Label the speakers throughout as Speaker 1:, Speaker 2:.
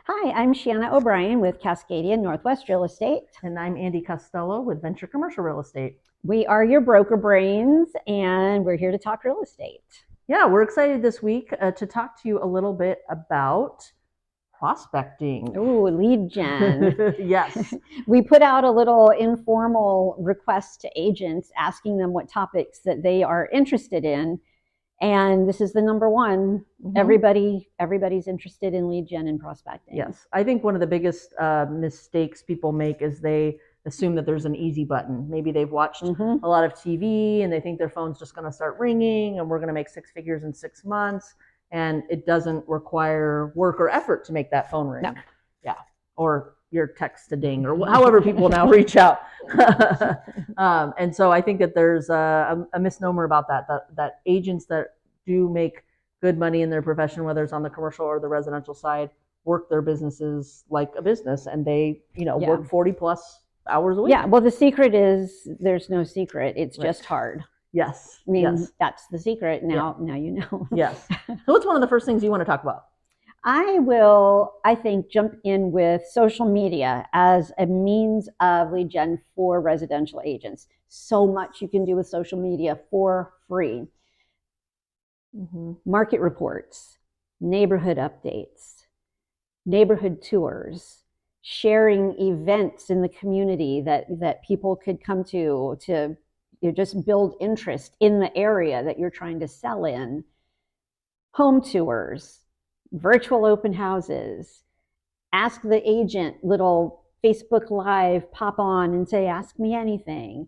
Speaker 1: Hi, I'm Shanna O'Brien with Cascadia Northwest Real Estate.
Speaker 2: And I'm Andy Costello with Venture Commercial Real Estate.
Speaker 1: We are your broker brains, and we're here to talk real estate.
Speaker 2: Yeah, we're excited this week to talk to you a little bit about prospecting.
Speaker 1: Ooh, lead gen.
Speaker 2: Yes.
Speaker 1: We put out a little informal request to agents asking them what topics that they are interested in. And this is the number one. Everybody's interested in lead gen and prospecting.
Speaker 2: Yes. I think one of the biggest mistakes people make is they assume that there's an easy button. Maybe they've watched a lot of TV and they think their phone's just going to start ringing and we're going to make six figures in 6 months. And it doesn't require work or effort to make that phone ring.
Speaker 1: No.
Speaker 2: Yeah. Or your text to ding, or however people now reach out. And so I think that there's a misnomer about that agents that do make good money in their profession, whether it's on the commercial or the residential side, work their businesses like a business, and they work 40 plus hours a week.
Speaker 1: Yeah, well, the secret is there's no secret. It's just hard.
Speaker 2: Yes.
Speaker 1: I mean, that's the secret. Now you know.
Speaker 2: Yes. So what's one of the first things you want to talk about?
Speaker 1: I will, I think, jump in with social media as a means of lead gen for residential agents. So much you can do with social media for free. Market reports, neighborhood updates, neighborhood tours, sharing events in the community that people could come to just build interest in the area that you're trying to sell in. Home tours, virtual open houses, ask the agent, little Facebook Live, pop on and say, ask me anything.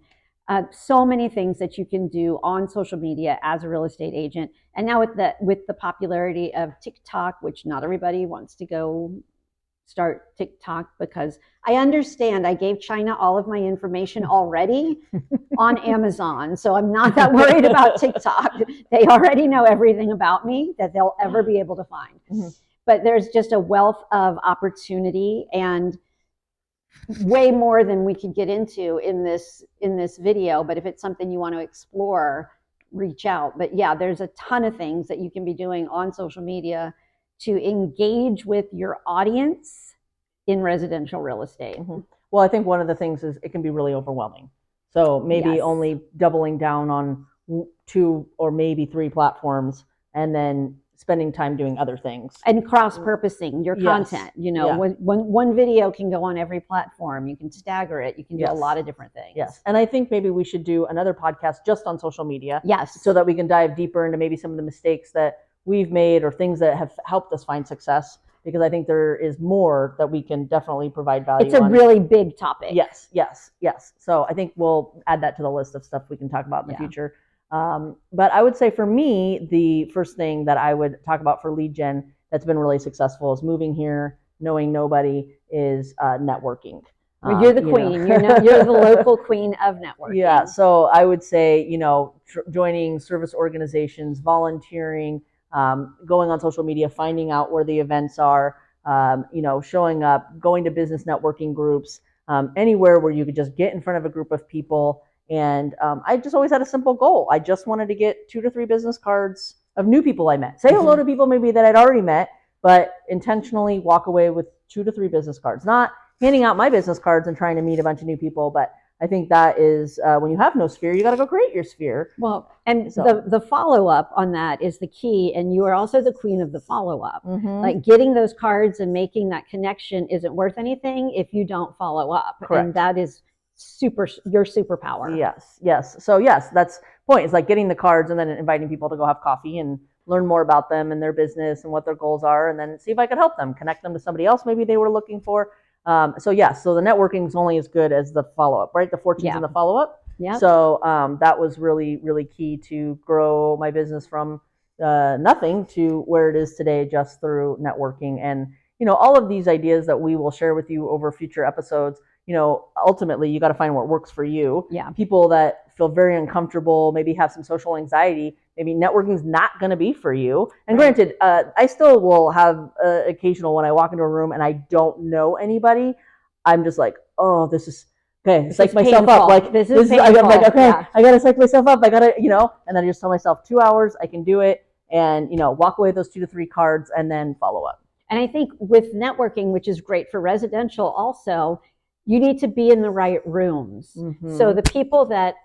Speaker 1: So many things that you can do on social media as a real estate agent. And now with the popularity of TikTok, which not everybody wants to go start TikTok, because I understand I gave China all of my information already on Amazon. So I'm not that worried about TikTok. They already know everything about me that they'll ever be able to find. But there's just a wealth of opportunity and way more than we could get into in this video. But if it's something you want to explore, reach out. But yeah, there's a ton of things that you can be doing on social media to engage with your audience in residential real estate.
Speaker 2: Well, I think one of the things is it can be really overwhelming. So maybe only doubling down on 2 or maybe 3 platforms and then spending time doing other things.
Speaker 1: And cross-purposing your content. One video can go on every platform. You can stagger it. You can do a lot of different things.
Speaker 2: Yes. And I think maybe we should do another podcast just on social media.
Speaker 1: Yes.
Speaker 2: So that we can dive deeper into maybe some of the mistakes that we've made or things that have helped us find success, because I think there is more that we can definitely provide value on.
Speaker 1: It's a really big topic.
Speaker 2: Yes. So I think we'll add that to the list of stuff we can talk about in the future. But I would say for me, the first thing that I would talk about for lead gen that's been really successful is moving here, knowing nobody, is networking.
Speaker 1: Well, you're the queen. You're the local queen of networking.
Speaker 2: Yeah. So I would say, joining service organizations, volunteering, going on social media, finding out where the events are, showing up, going to business networking groups, anywhere where you could just get in front of a group of people. And I just always had a simple goal. I just wanted to get 2 to 3 business cards of new people I met. Say hello to people maybe that I'd already met, but intentionally walk away with 2 to 3 business cards. Not handing out my business cards and trying to meet a bunch of new people, but I think that is when you have no sphere, you got to go create your sphere.
Speaker 1: Well, and the follow-up on that is the key. And you are also the queen of the follow-up. Like getting those cards and making that connection isn't worth anything if you don't follow up.
Speaker 2: Correct.
Speaker 1: And that is your superpower.
Speaker 2: Yes. So yes, that's the point. It's like getting the cards and then inviting people to go have coffee and learn more about them and their business and what their goals are, and then see if I could help them, connect them to somebody else maybe they were looking for. So the networking is only as good as the follow-up, right? The fortunes in the follow-up.
Speaker 1: Yeah.
Speaker 2: So that was really, really key to grow my business from nothing to where it is today, just through networking. And, all of these ideas that we will share with you over future episodes, ultimately you got to find what works for you.
Speaker 1: Yeah.
Speaker 2: People that feel very uncomfortable, maybe have some social anxiety, maybe networking is not going to be for you. And granted, I still will have occasional when I walk into a room and I don't know anybody, I'm just like, oh, this is okay. Psych myself up. Like
Speaker 1: this is
Speaker 2: I gotta psych myself up. I gotta, and then I just tell myself 2 hours, I can do it, and walk away with those 2 to 3 cards and then follow up.
Speaker 1: And I think with networking, which is great for residential also, you need to be in the right rooms. So the people that,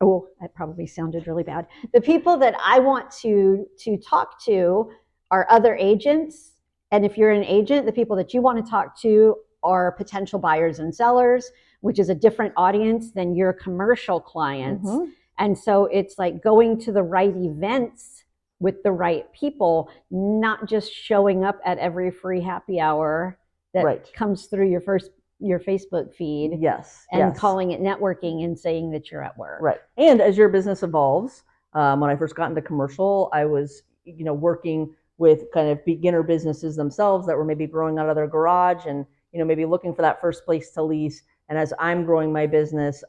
Speaker 1: oh, that probably sounded really bad. The people that I want to talk to are other agents. And if you're an agent, the people that you want to talk to are potential buyers and sellers, which is a different audience than your commercial clients. And so it's like going to the right events with the right people, not just showing up at every free happy hour that comes through your Facebook feed. And calling it networking and saying that you're at work.
Speaker 2: And as your business evolves, when I first got into commercial, I was, working with kind of beginner businesses themselves that were maybe growing out of their garage and, maybe looking for that first place to lease. And as I'm growing my business,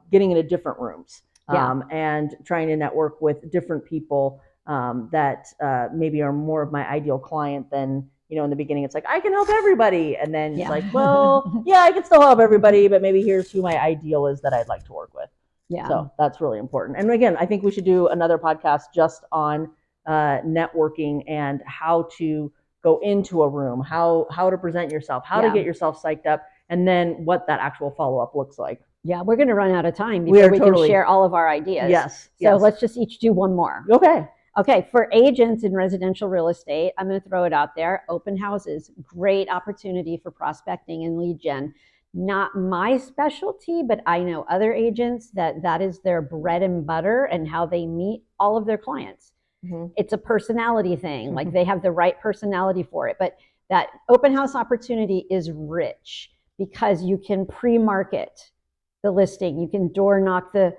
Speaker 2: getting into different rooms and trying to network with different people that maybe are more of my ideal client than, in the beginning, it's like, I can help everybody. And then it's like, well, yeah, I can still help everybody, but maybe here's who my ideal is that I'd like to work with. So that's really important. And again, I think we should do another podcast just on networking and how to go into a room, how to present yourself, how to get yourself psyched up, and then what that actual follow-up looks like.
Speaker 1: Yeah, we're going to run out of time before we can share all of our ideas. So let's just each do one more. Okay, for agents in residential real estate, I'm going to throw it out there. Open houses, great opportunity for prospecting and lead gen. Not my specialty, but I know other agents that is their bread and butter and how they meet all of their clients. It's a personality thing. Like they have the right personality for it. But that open house opportunity is rich because you can pre-market the listing. You can door knock the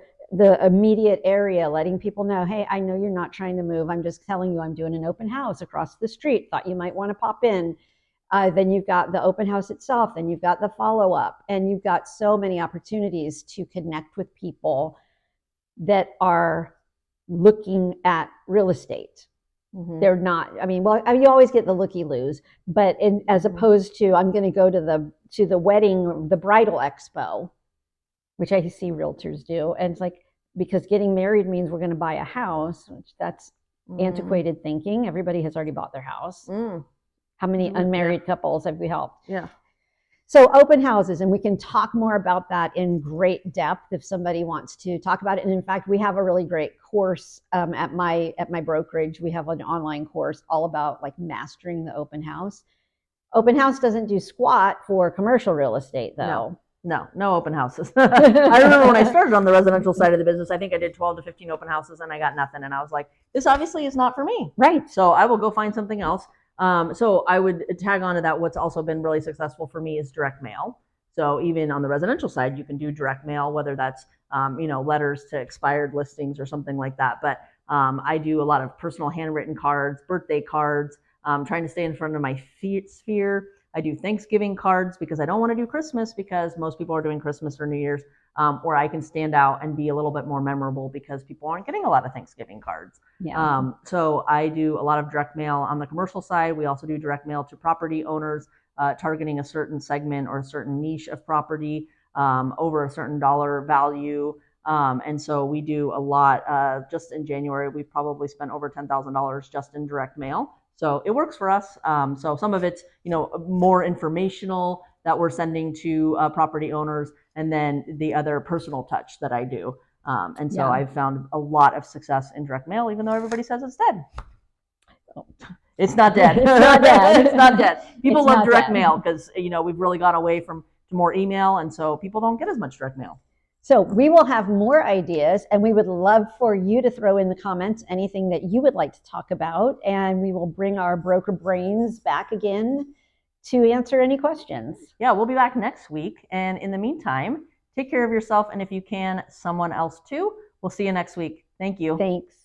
Speaker 1: immediate area, letting people know, hey, I know you're not trying to move. I'm just telling you I'm doing an open house across the street. Thought you might want to pop in. Then you've got the open house itself. Then you've got the follow-up. And you've got so many opportunities to connect with people that are looking at real estate. They're not, you always get the looky-loos, but as opposed to, I'm going to go to the wedding, the bridal expo, which I see realtors do. And it's like, because getting married means we're going to buy a house, which that's antiquated thinking. Everybody has already bought their house. How many unmarried couples have we helped? So open houses, and we can talk more about that in great depth if somebody wants to talk about it. And in fact, we have a really great course at my brokerage. We have an online course all about like mastering the open house. Open house doesn't do squat for commercial real estate though.
Speaker 2: No open houses. I remember when I started on the residential side of the business, I think I did 12 to 15 open houses and I got nothing. And I was like, this obviously is not for me. So I will go find something else. So I would tag on to that. What's also been really successful for me is direct mail. So even on the residential side, you can do direct mail, whether that's, letters to expired listings or something like that. But I do a lot of personal handwritten cards, birthday cards, trying to stay in front of my sphere. I do Thanksgiving cards because I don't want to do Christmas because most people are doing Christmas or New Year's, where I can stand out and be a little bit more memorable because people aren't getting a lot of Thanksgiving cards. So I do a lot of direct mail on the commercial side. We also do direct mail to property owners, targeting a certain segment or a certain niche of property over a certain dollar value. And so we do a lot. Just in January, we've probably spent over $10,000 just in direct mail. So it works for us. So some of it's, more informational that we're sending to property owners, and then the other personal touch that I do. And so I've found a lot of success in direct mail, even though everybody says it's dead. It's not dead.
Speaker 1: It's not dead.
Speaker 2: It's not dead. People love direct mail because, we've really gone away from more email. And so people don't get as much direct mail.
Speaker 1: So we will have more ideas, and we would love for you to throw in the comments anything that you would like to talk about, and we will bring our broker brains back again to answer any questions.
Speaker 2: Yeah, we'll be back next week. And in the meantime, take care of yourself, and if you can, someone else too. We'll see you next week. Thank you.
Speaker 1: Thanks.